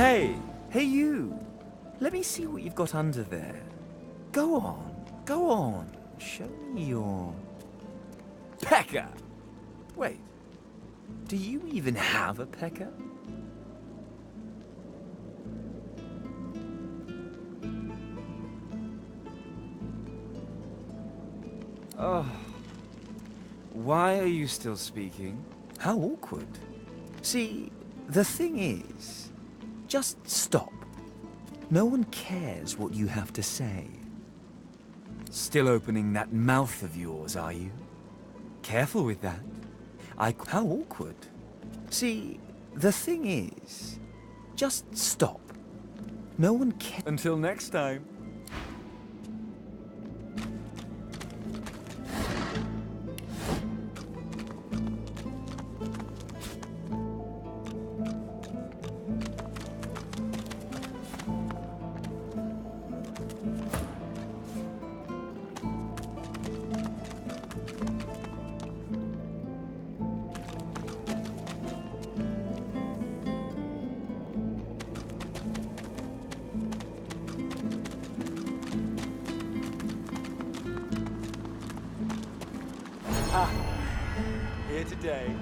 Hey, hey you. Let me see what you've got under there. Go on. Show me your... pecker! Wait, do you even have a pecker? Oh, why are you still speaking? How awkward. See, the thing is, just stop. No one cares what you have to say. Still opening that mouth of yours, are you? Careful with that. How awkward. See, the thing is, just stop. No one cares. Until next time. Here today,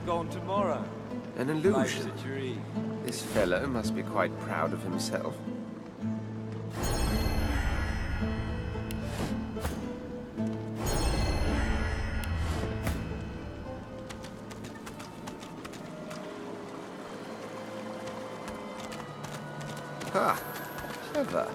gone tomorrow. An illusion. Life's a dream. This fellow must be quite proud of himself. Ha! Clever.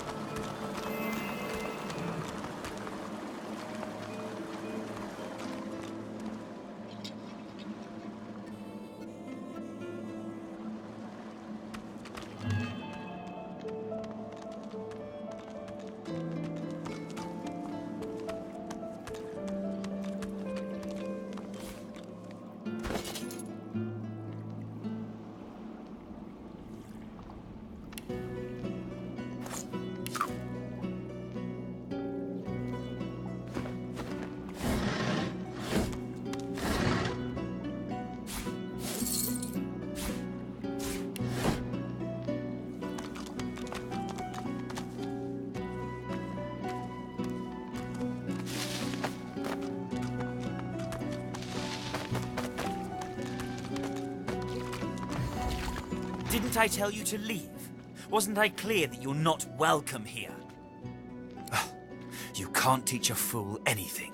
Didn't I tell you to leave? Wasn't I clear that you're not welcome here? You can't teach a fool anything.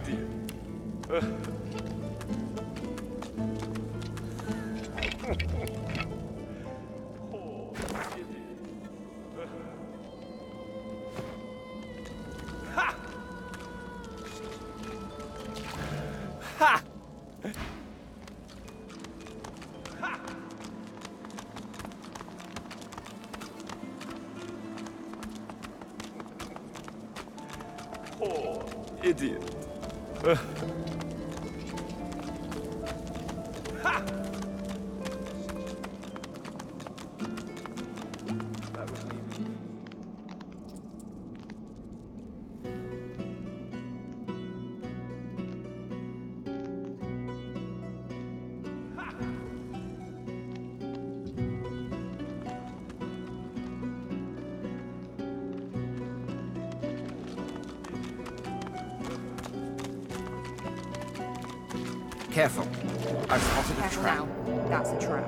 idiot. Poor idiot. Careful. I've spotted a Careful trap. now. That's a trap.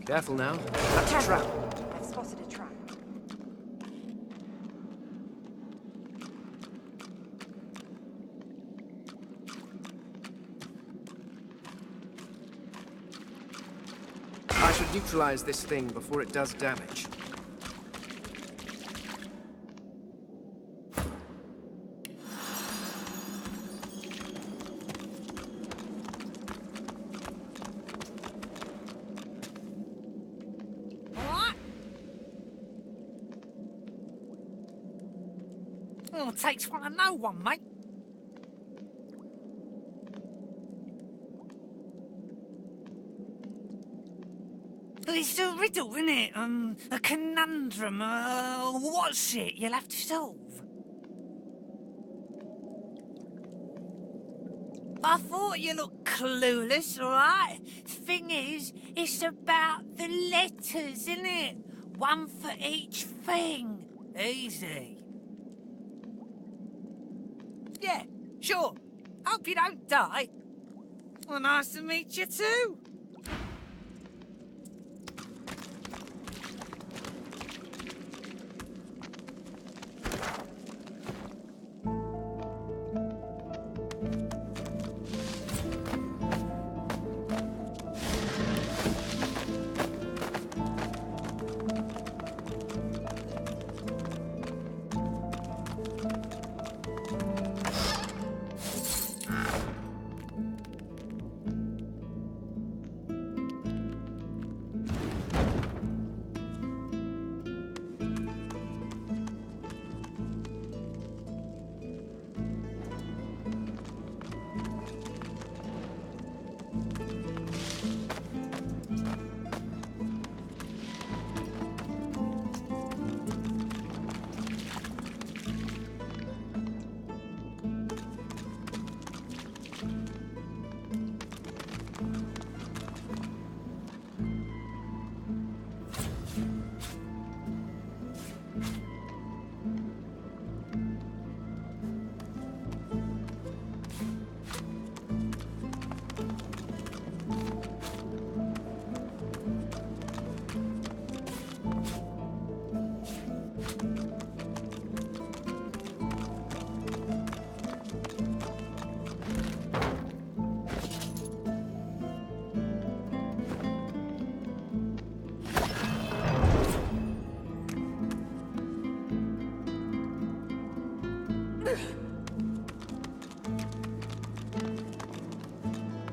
Careful now. That's a trap. I've spotted a trap. I should neutralize this thing before it does damage. What? Oh, it takes one to know one, mate. It's a riddle, isn't it? A conundrum. What's it? You'll have to solve. I thought you looked clueless, all right? Thing is, it's about the letters, isn't it? One for each thing. Easy. Yeah, sure. Hope you don't die. Well, nice to meet you too.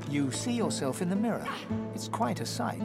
You see yourself in the mirror. It's quite a sight.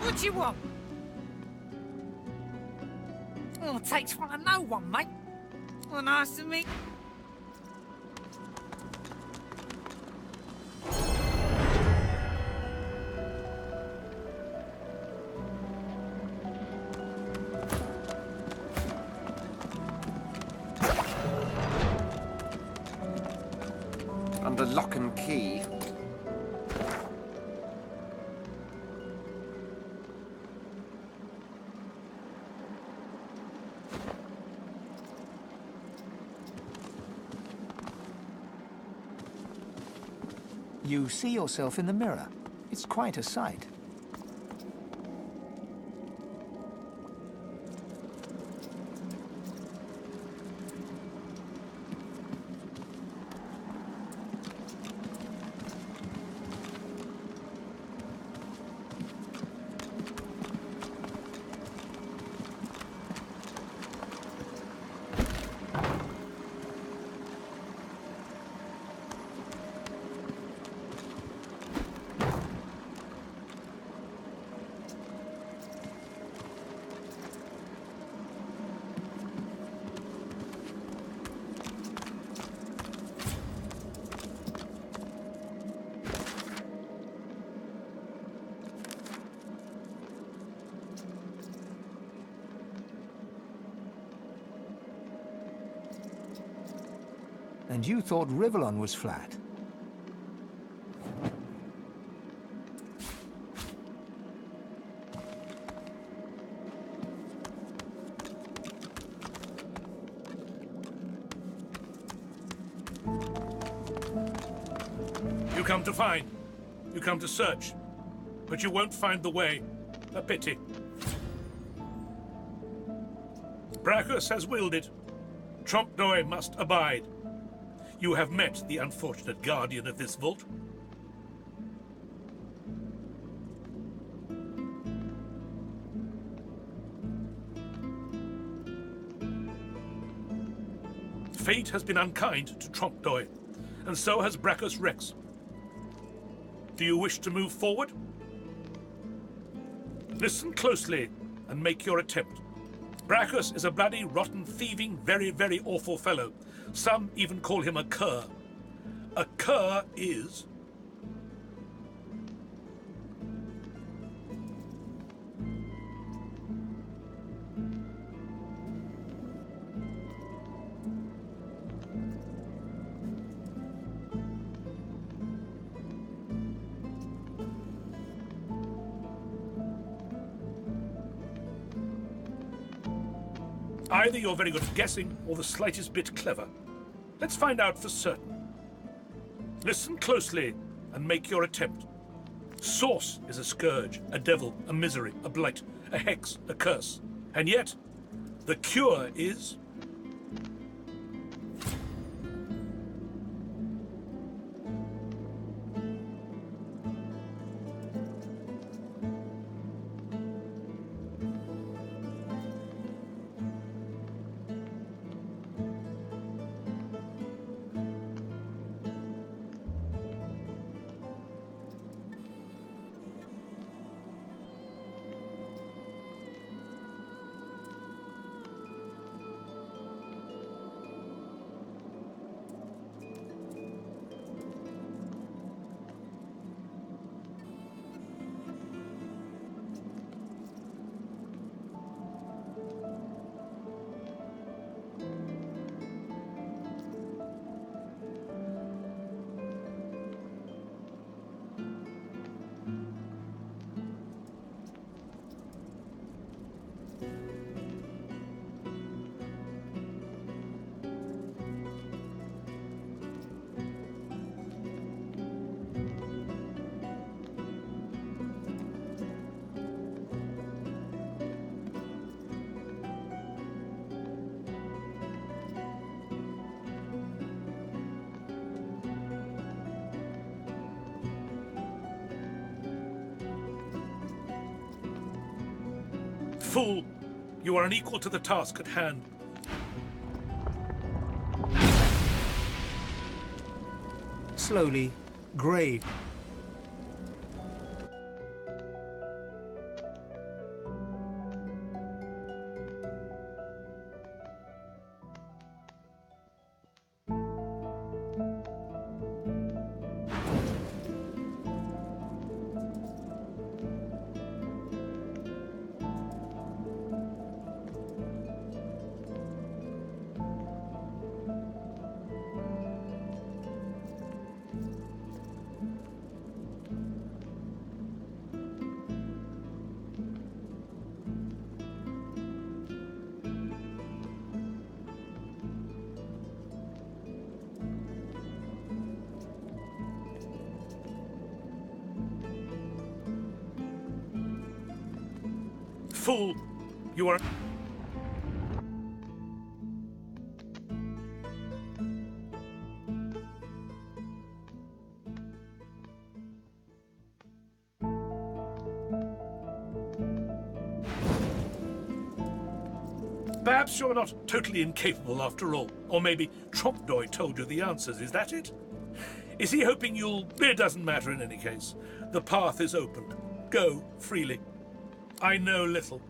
What do you want? Oh, it takes one to know one, mate. Well, nice to meet. Under lock and key. You see yourself in the mirror. It's quite a sight. And you thought Rivellon was flat. You come to find. You come to search. But you won't find the way. A pity. Brachus has willed it. Trompdoy must abide. You have met the unfortunate guardian of this vault. Fate has been unkind to Trompdoy, and so has Brachus Rex. Do you wish to move forward? Listen closely and make your attempt. Brachus is a bloody, rotten, thieving, very, very awful fellow. Some even call him a cur. A cur is... Either you're very good at guessing, or the slightest bit clever. Let's find out for certain. Listen closely and make your attempt. Source is a scourge, a devil, a misery, a blight, a hex, a curse. And yet, the cure is... Fool, you are unequal to the task at hand. Slowly, grave. Fool, you are... Perhaps you're not totally incapable after all. Or maybe Trompdoy told you the answers, is that it? Is he hoping you'll... It doesn't matter in any case. The path is opened. Go freely. I know little,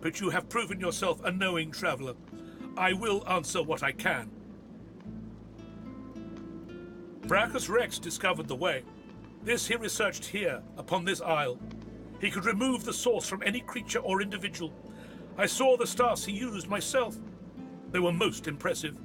but you have proven yourself a knowing traveler. I will answer what I can. Brachus Rex discovered the way. This he researched here, upon this isle. He could remove the source from any creature or individual. I saw the stars he used myself. They were most impressive.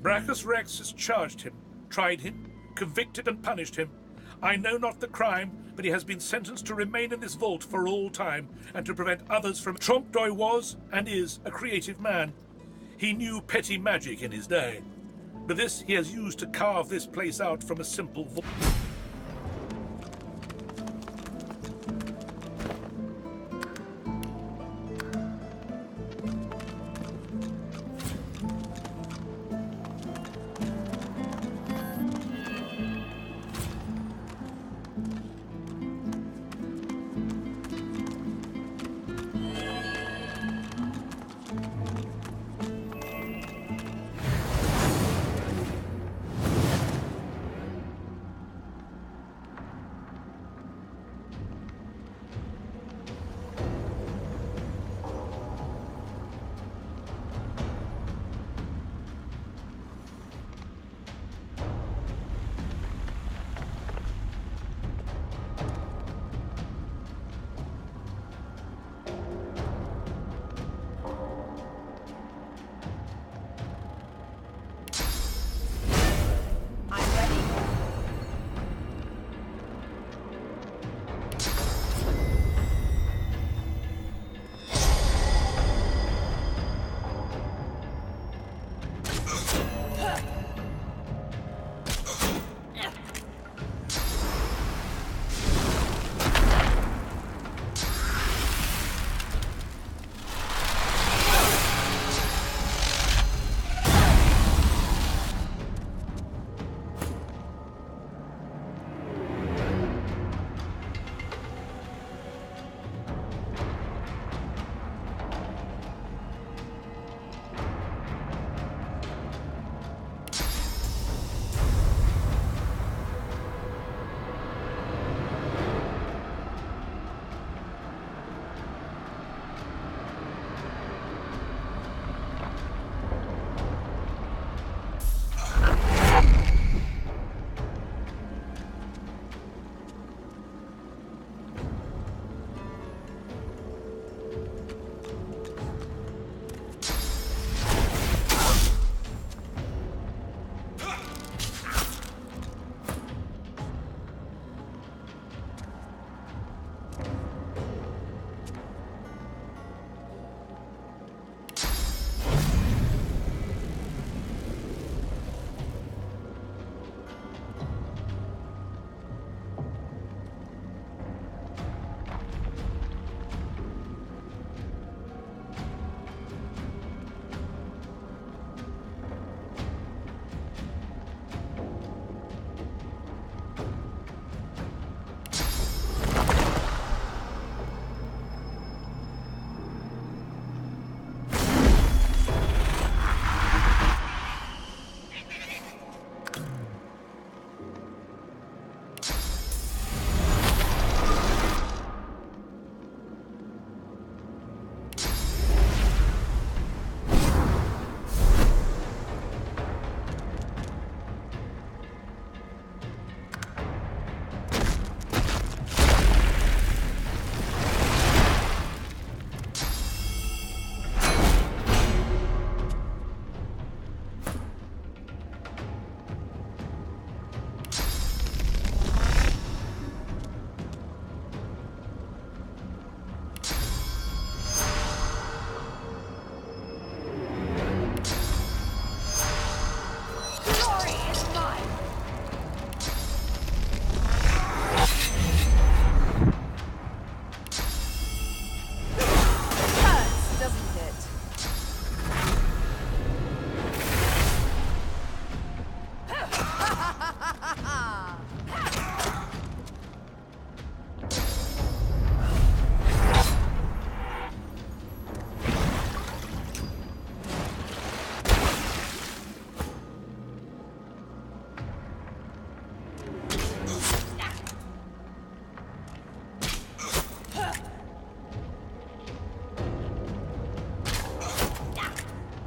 Brachus Rex has charged him, tried him, convicted and punished him. I know not the crime, but he has been sentenced to remain in this vault for all time and to prevent others from... Trompdoy was, and is, a creative man. He knew petty magic in his day, but this he has used to carve this place out from a simple vault.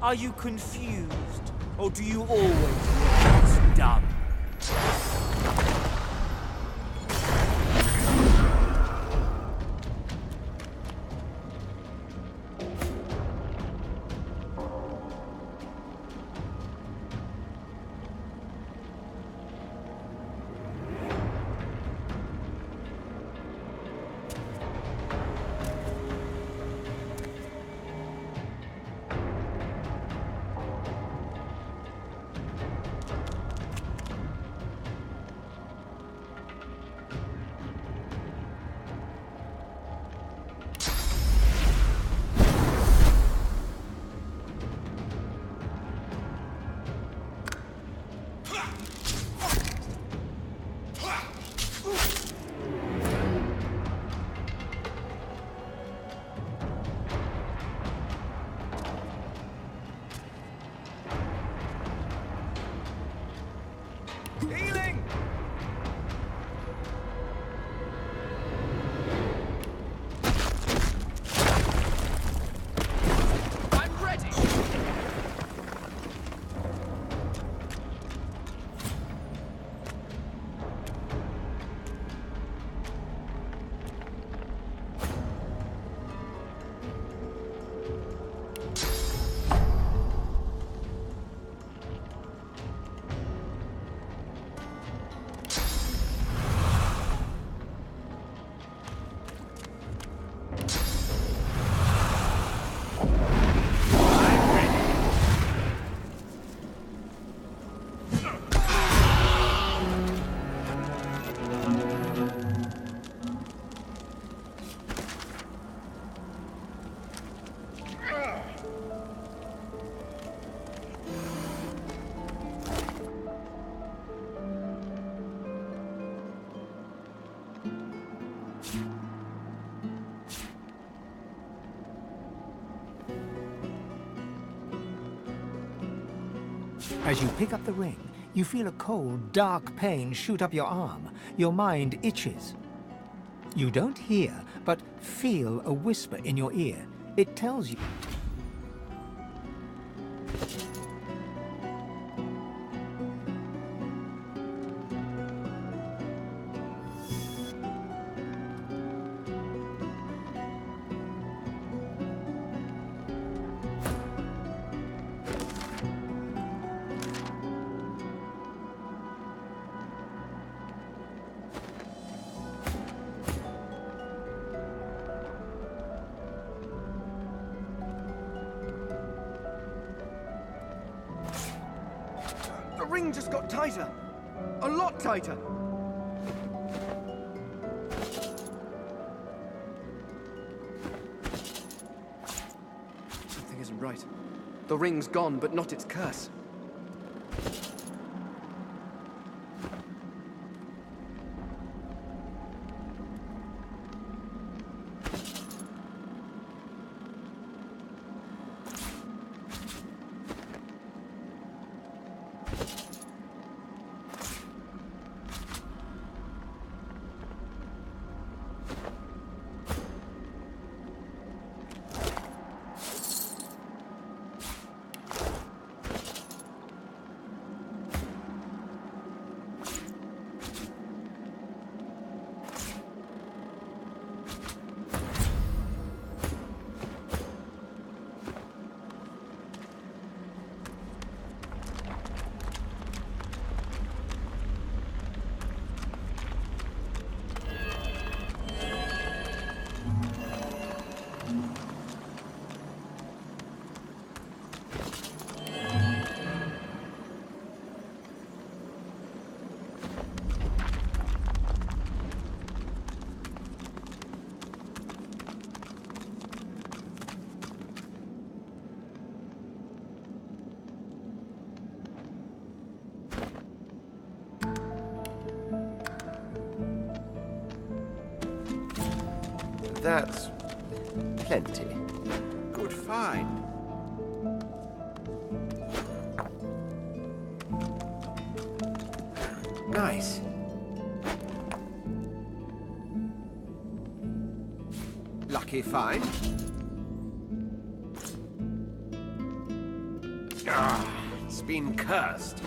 Are you confused? Or do you always look this dumb? Healing! I'm ready! As you pick up the ring, you feel a cold, dark pain shoot up your arm. Your mind itches. You don't hear, but feel a whisper in your ear. It tells you... The ring just got tighter. A lot tighter. Something isn't right. The ring's gone, but not its curse. That's plenty. Good find. Nice. Lucky find. It's been cursed.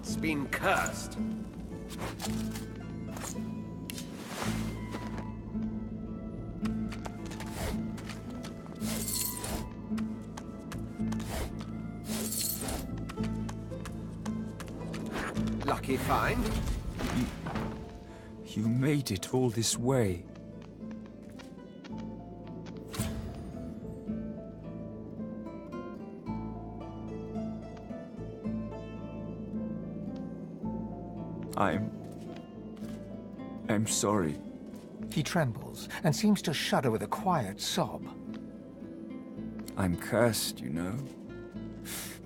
It's been cursed. Lucky find. You made it all this way. I'm sorry. He trembles and seems to shudder with a quiet sob. I'm cursed, you know.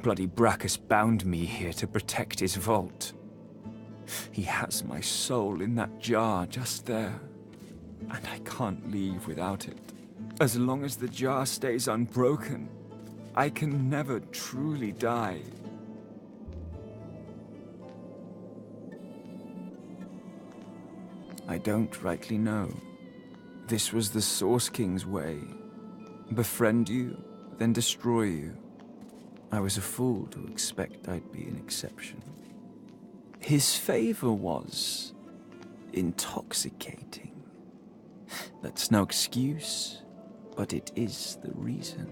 Bloody Brackus bound me here to protect his vault. He has my soul in that jar just there, and I can't leave without it. As long as the jar stays unbroken, I can never truly die. I don't rightly know. This was the Source King's way. Befriend you, then destroy you. I was a fool to expect I'd be an exception. His favor was intoxicating. That's no excuse, but it is the reason.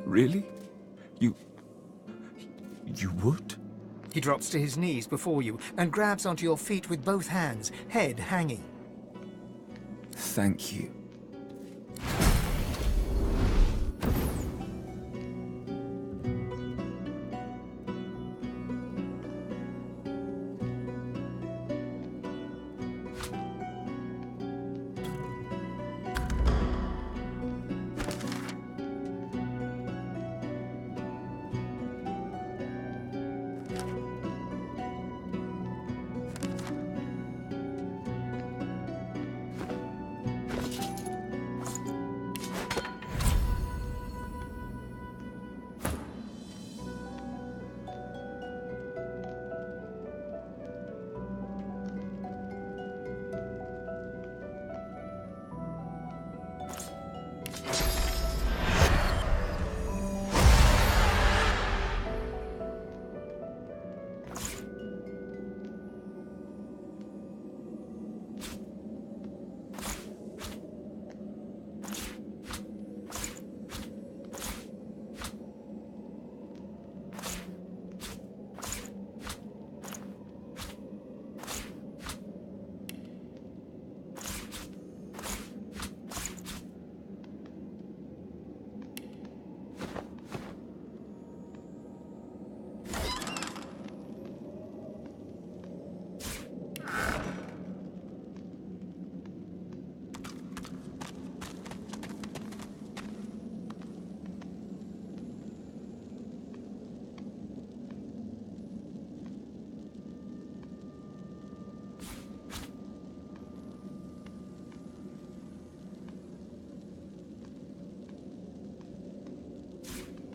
Really? You would? He drops to his knees before you and grabs onto your feet with both hands, head hanging. Thank you.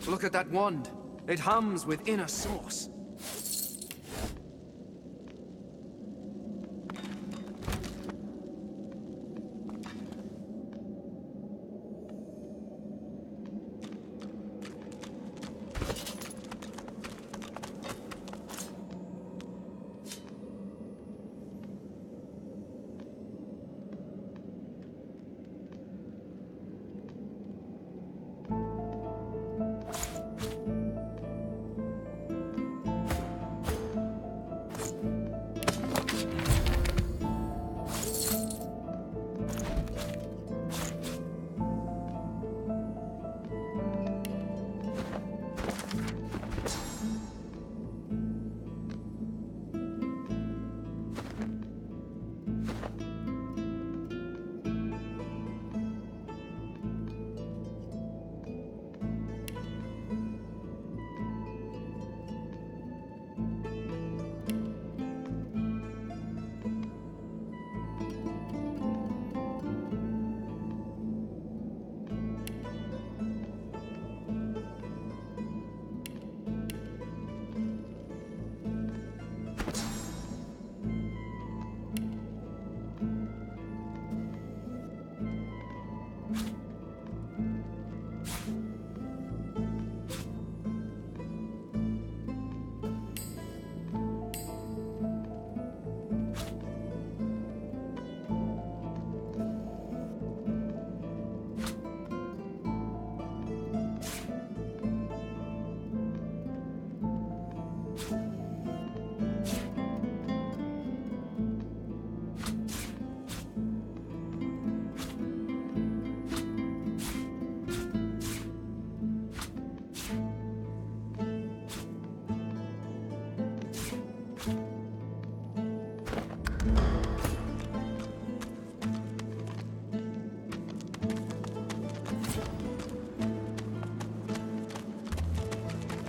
Look at that wand. It hums with inner source.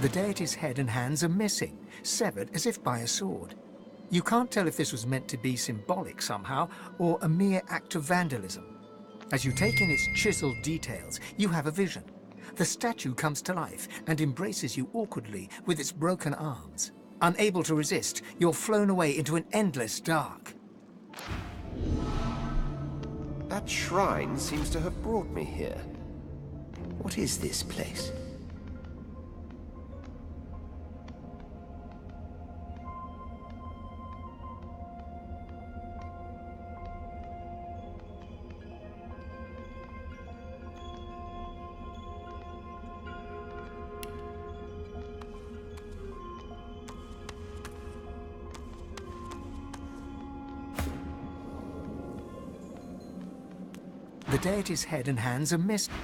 The deity's head and hands are missing, severed as if by a sword. You can't tell if this was meant to be symbolic somehow, or a mere act of vandalism. As you take in its chiseled details, you have a vision. The statue comes to life and embraces you awkwardly with its broken arms. Unable to resist, you're flown away into an endless dark. That shrine seems to have brought me here. What is this place? The deity's head and hands are missing.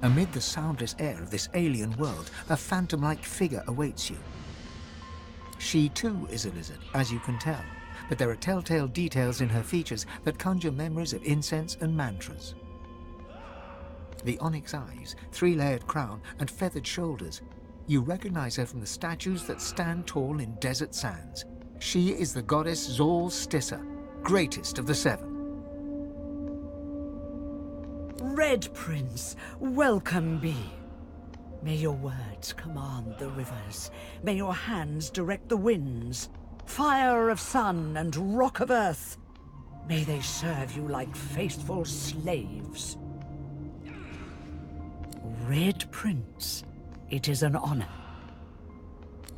Amid the soundless air of this alien world, a phantom-like figure awaits you. She too is a lizard, as you can tell, but there are telltale details in her features that conjure memories of incense and mantras. The onyx eyes, three-layered crown, and feathered shoulders. You recognize her from the statues that stand tall in desert sands. She is the goddess Zol Stissa, greatest of the seven. Red Prince, welcome be. May your words command the rivers. May your hands direct the winds. Fire of sun and rock of earth. May they serve you like faithful slaves. Red Prince, it is an honor.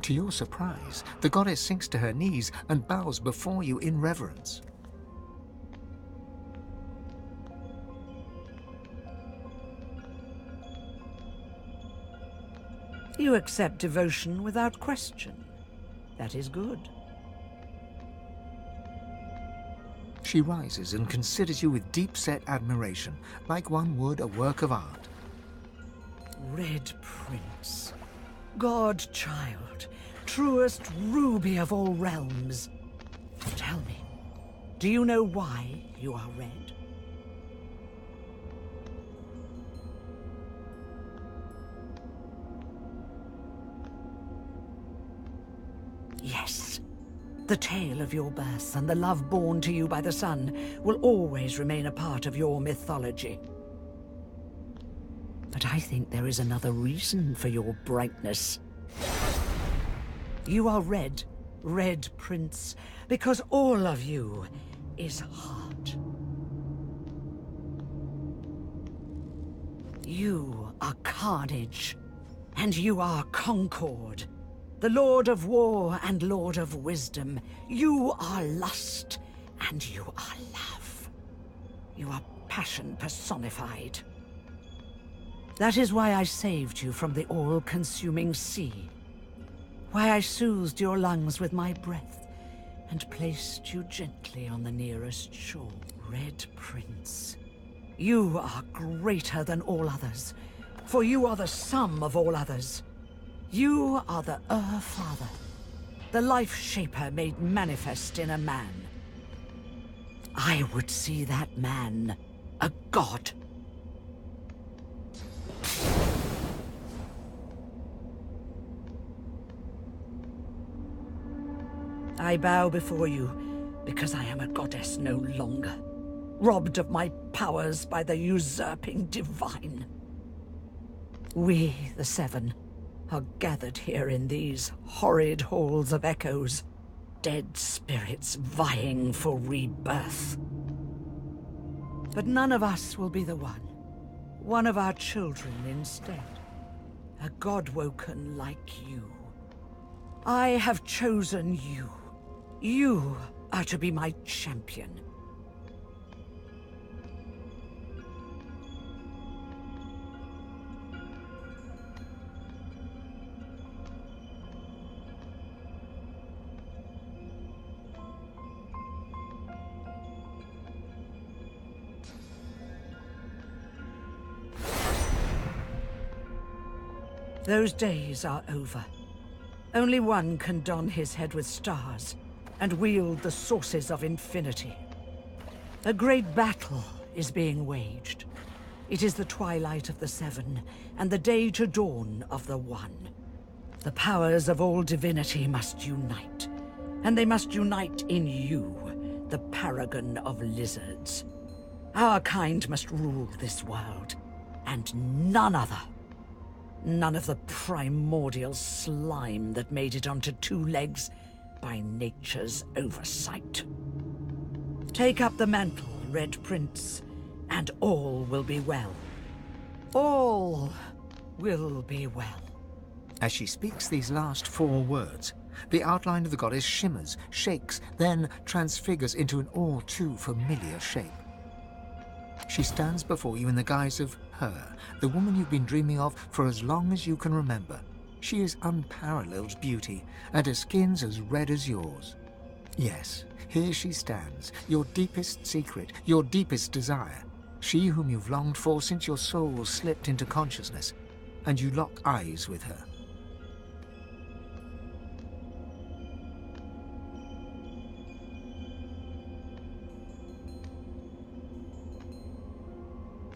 To your surprise, the goddess sinks to her knees and bows before you in reverence. You accept devotion without question. That is good. She rises and considers you with deep-set admiration, like one would a work of art. Red Prince, God-child, truest ruby of all realms. Tell me, do you know why you are red? Yes. The tale of your birth and the love born to you by the sun will always remain a part of your mythology. But I think there is another reason for your brightness. You are red, Red Prince, because all of you is heart. You are carnage, and you are concord. The Lord of War and Lord of Wisdom. You are lust, and you are love. You are passion personified. That is why I saved you from the all-consuming sea. Why I soothed your lungs with my breath, and placed you gently on the nearest shore. Red Prince, you are greater than all others, for you are the sum of all others. You are the Father, the life shaper made manifest in a man. I would see that man a god. I bow before you because I am a goddess no longer, robbed of my powers by the usurping divine. We, the Seven, are gathered here in these horrid halls of echoes, dead spirits vying for rebirth. But none of us will be the one of our children instead, a god-woken like you. I have chosen you. You are to be my champion. Those days are over. Only one can don his head with stars and wield the sources of infinity. A great battle is being waged. It is the twilight of the Seven and the day to dawn of the One. The powers of all divinity must unite, and they must unite in you, the paragon of lizards. Our kind must rule this world, and none other. None of the primordial slime that made it onto two legs by nature's oversight. Take up the mantle, Red Prince, and all will be well. All will be well. As she speaks these last four words, the outline of the goddess shimmers, shakes, then transfigures into an all too familiar shape. She stands before you in the guise of her, the woman you've been dreaming of for as long as you can remember. She is unparalleled beauty, and her skin's as red as yours. Yes, here she stands, your deepest secret, your deepest desire. She whom you've longed for since your soul slipped into consciousness, and you lock eyes with her.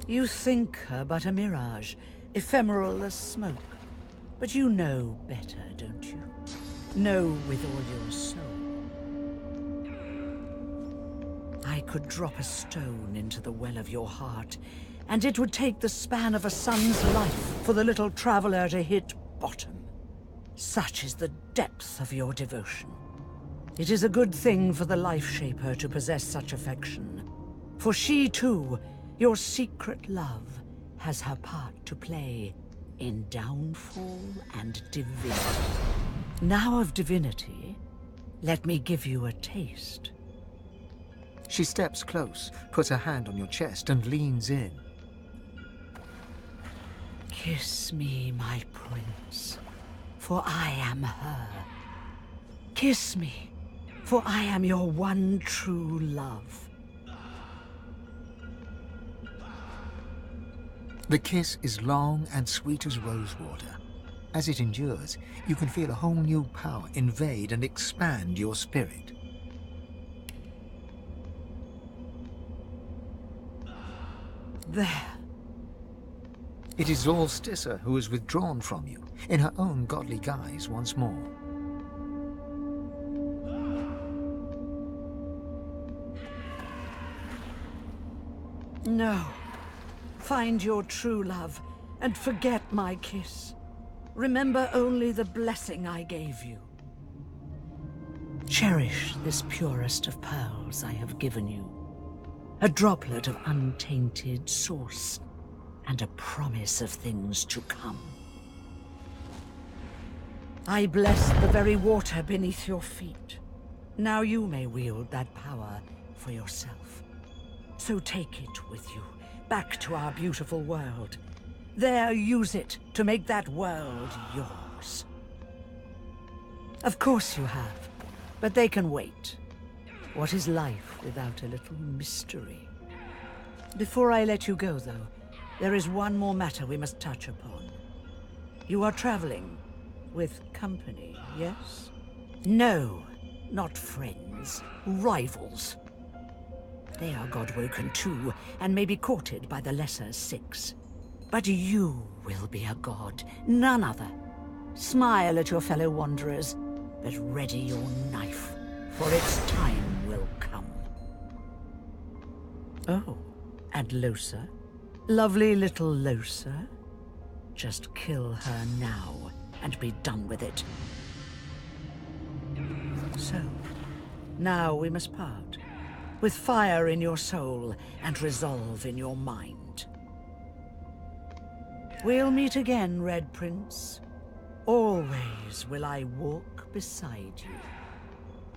You think her but a mirage, ephemeral as smoke. But you know better, don't you? Know with all your soul. I could drop a stone into the well of your heart, and it would take the span of a sun's life for the little traveler to hit bottom. Such is the depth of your devotion. It is a good thing for the Life Shaper to possess such affection. For she, too, your secret love, has her part to play in downfall and divinity. Now of divinity, let me give you a taste. She steps close, puts her hand on your chest, and leans in. Kiss me, my prince, for I am her. Kiss me, for I am your one true love. The kiss is long and sweet as rosewater. As it endures, you can feel a whole new power invade and expand your spirit. There. It is Zolstissa who is withdrawn from you, in her own godly guise once more. No. Find your true love, and forget my kiss. Remember only the blessing I gave you. Cherish this purest of pearls I have given you. A droplet of untainted source, and a promise of things to come. I bless the very water beneath your feet. Now you may wield that power for yourself. So take it with you, back to our beautiful world. There, use it to make that world yours. Of course you have, but they can wait. What is life without a little mystery? Before I let you go, though, there is one more matter we must touch upon. You are traveling with company, yes? No, not friends, rivals. They are God-woken too, and may be courted by the lesser six. But you will be a god, none other. Smile at your fellow wanderers, but ready your knife, for its time will come. Oh, and Losa? Lovely little Losa? Just kill her now, and be done with it. So, now we must part, with fire in your soul and resolve in your mind. We'll meet again, Red Prince. Always will I walk beside you.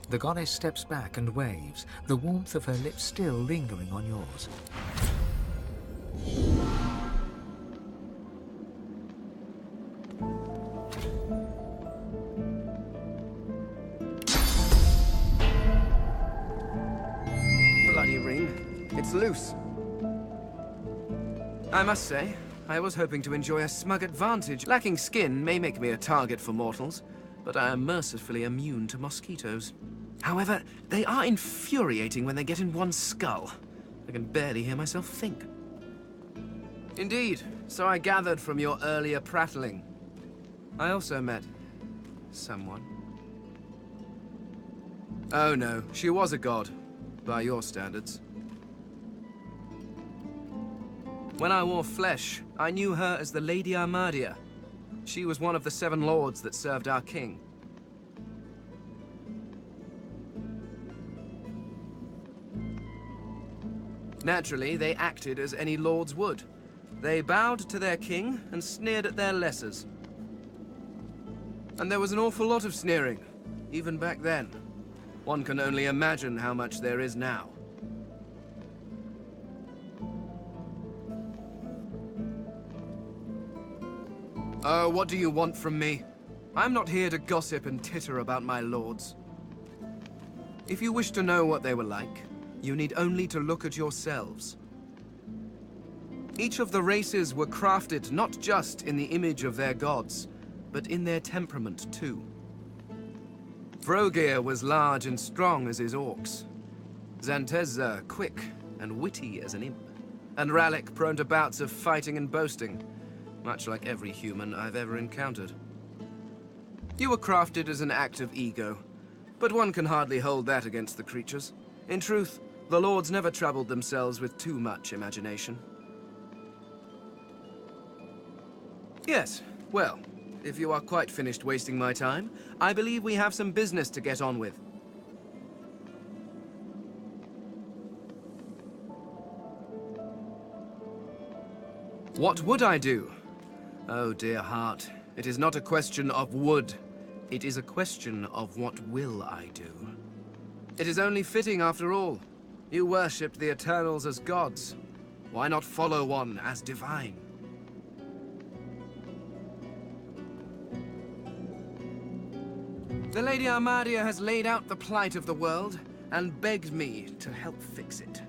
The goddess steps back and waves, the warmth of her lips still lingering on yours. Bloody ring. It's loose. I must say, I was hoping to enjoy a smug advantage. Lacking skin may make me a target for mortals, but I am mercifully immune to mosquitoes. However, they are infuriating when they get in one's skull. I can barely hear myself think. Indeed, so I gathered from your earlier prattling. I also met someone. Oh no, she was a god, by your standards. When I wore flesh, I knew her as the Lady Armadia. She was one of the 7 lords that served our king. Naturally, they acted as any lords would. They bowed to their king and sneered at their lessers. And there was an awful lot of sneering, even back then. One can only imagine how much there is now. Oh, what do you want from me? I'm not here to gossip and titter about my lords. If you wish to know what they were like, you need only to look at yourselves. Each of the races were crafted not just in the image of their gods, but in their temperament too. Frogir was large and strong as his orcs. Zantezza quick and witty as an imp. And Rallic prone to bouts of fighting and boasting, much like every human I've ever encountered. You were crafted as an act of ego, but one can hardly hold that against the creatures. In truth, the lords never troubled themselves with too much imagination. Yes, well, if you are quite finished wasting my time, I believe we have some business to get on with. What would I do? Oh, dear heart, it is not a question of would. It is a question of what will I do. It is only fitting, after all. You worshipped the Eternals as gods. Why not follow one as divine? The Lady Armadia has laid out the plight of the world and begged me to help fix it.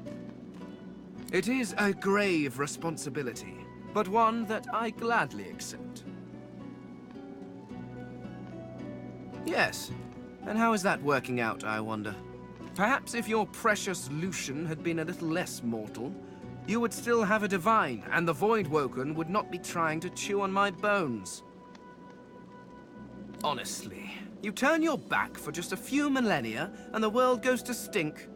It is a grave responsibility, but one that I gladly accept. Yes, and how is that working out, I wonder? Perhaps if your precious Lucian had been a little less mortal, you would still have a divine, and the Voidwoken would not be trying to chew on my bones. Honestly, you turn your back for just a few millennia, and the world goes to stink.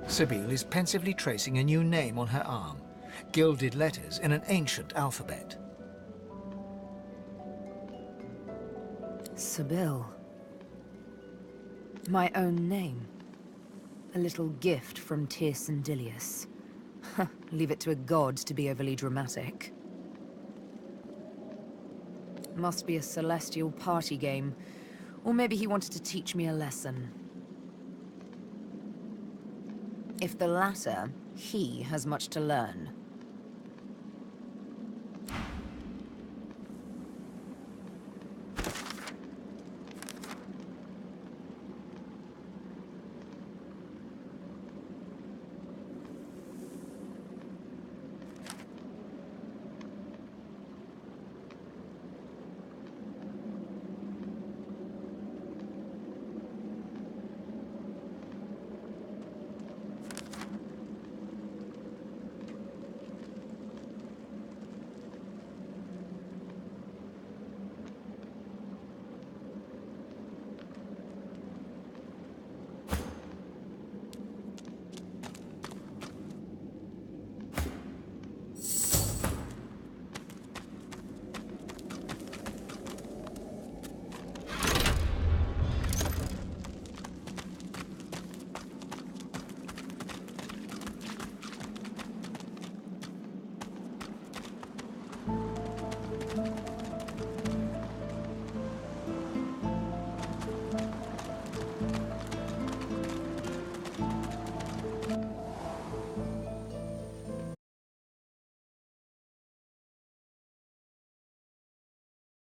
Sibyl is pensively tracing a new name on her arm, gilded letters in an ancient alphabet. Sibyl. My own name. A little gift from Tirsen Dilius. Leave it to a god to be overly dramatic. Must be a celestial party game. Or maybe he wanted to teach me a lesson. If the latter, he has much to learn.